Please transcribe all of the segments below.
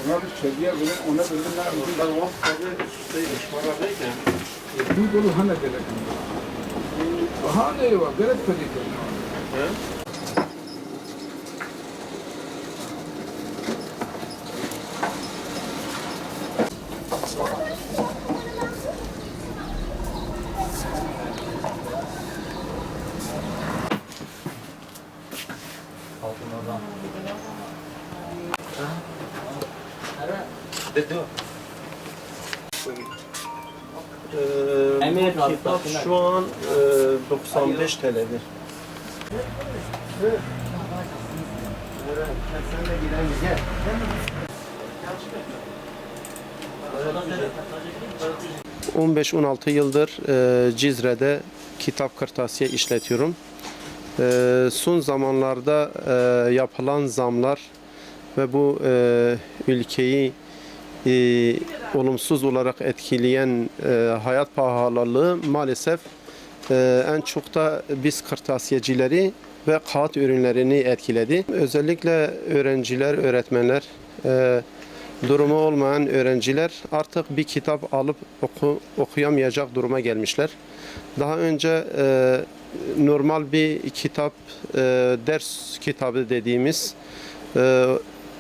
Ona bir çediye verin, ona verin. Ben o tabi ışmaradayken Bir dolu hane gerek. Hane var, gerek pedik. kitap şu an 95 TL'dir. ...15-16 yıldır Cizre'de kitap kırtasiye işletiyorum. Son zamanlarda yapılan zamlar ve bu ülkeyi olumsuz olarak etkileyen hayat pahalılığı maalesef en çok da biz kırtasiyecileri ve kağıt ürünlerini etkiledi. Özellikle öğrenciler, öğretmenler, durumu olmayan öğrenciler artık bir kitap alıp okuyamayacak duruma gelmişler. Daha önce normal bir kitap, ders kitabı dediğimiz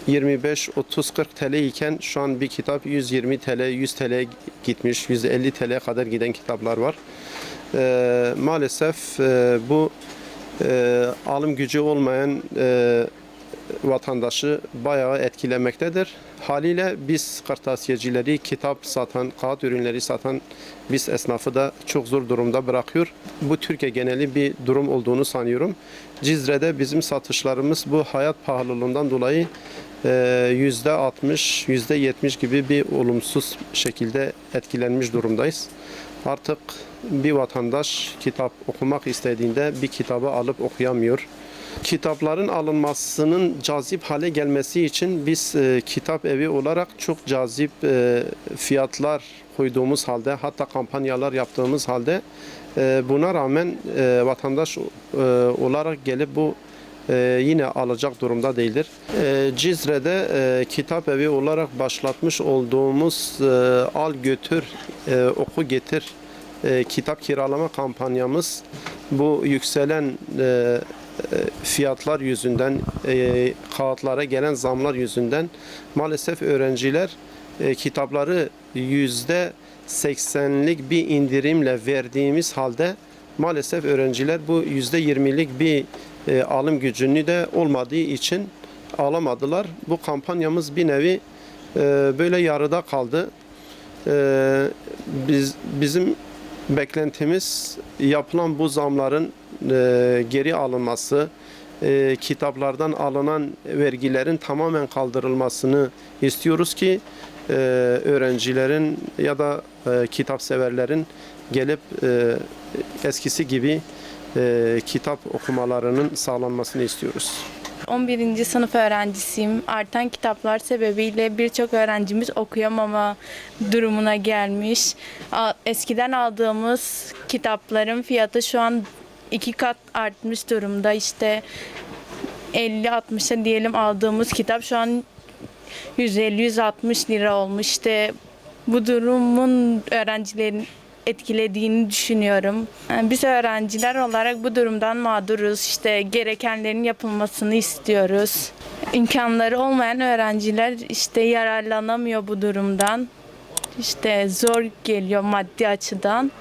25, 30, 40 TL iken şu an bir kitap 120 TL, 100 TL gitmiş, 150 TL'ye kadar giden kitaplar var. Maalesef bu alım gücü olmayan vatandaşı bayağı etkilemektedir. Haliyle biz kırtasiyecileri, kitap satan, kağıt ürünleri satan biz esnafı da çok zor durumda bırakıyor. Bu Türkiye geneli bir durum olduğunu sanıyorum. Cizre'de bizim satışlarımız bu hayat pahalılığından dolayı %60, %70 gibi bir olumsuz şekilde etkilenmiş durumdayız. Artık bir vatandaş kitap okumak istediğinde bir kitabı alıp okuyamıyor. Kitapların alınmasının cazip hale gelmesi için biz kitap evi olarak çok cazip fiyatlar koyduğumuz halde, hatta kampanyalar yaptığımız halde buna rağmen vatandaş olarak gelip bu yine alacak durumda değildir. Cizre'de kitap evi olarak başlatmış olduğumuz al götür, oku getir kitap kiralama kampanyamız bu yükselen fiyatlar yüzünden, kağıtlara gelen zamlar yüzünden maalesef öğrenciler kitapları %80'lik bir indirimle verdiğimiz halde maalesef öğrenciler bu %20'lik bir alım gücünü de olmadığı için alamadılar. Bu kampanyamız bir nevi böyle yarıda kaldı. Bizim beklentimiz yapılan bu zamların geri alınması, kitaplardan alınan vergilerin tamamen kaldırılmasını istiyoruz ki öğrencilerin ya da kitap severlerin gelip eskisi gibi kitap okumalarının sağlanmasını istiyoruz. 11. sınıf öğrencisiyim. Artan kitaplar sebebiyle birçok öğrencimiz okuyamama durumuna gelmiş. Eskiden aldığımız kitapların fiyatı şu an 2 kat artmış durumda. İşte 50-60'a diyelim aldığımız kitap şu an 150-160 lira olmuş. İşte bu durumun öğrencilerin etkilediğini düşünüyorum. Biz öğrenciler olarak bu durumdan mağduruz. İşte gerekenlerin yapılmasını istiyoruz. İmkanları olmayan öğrenciler işte yararlanamıyor bu durumdan. İşte zor geliyor maddi açıdan.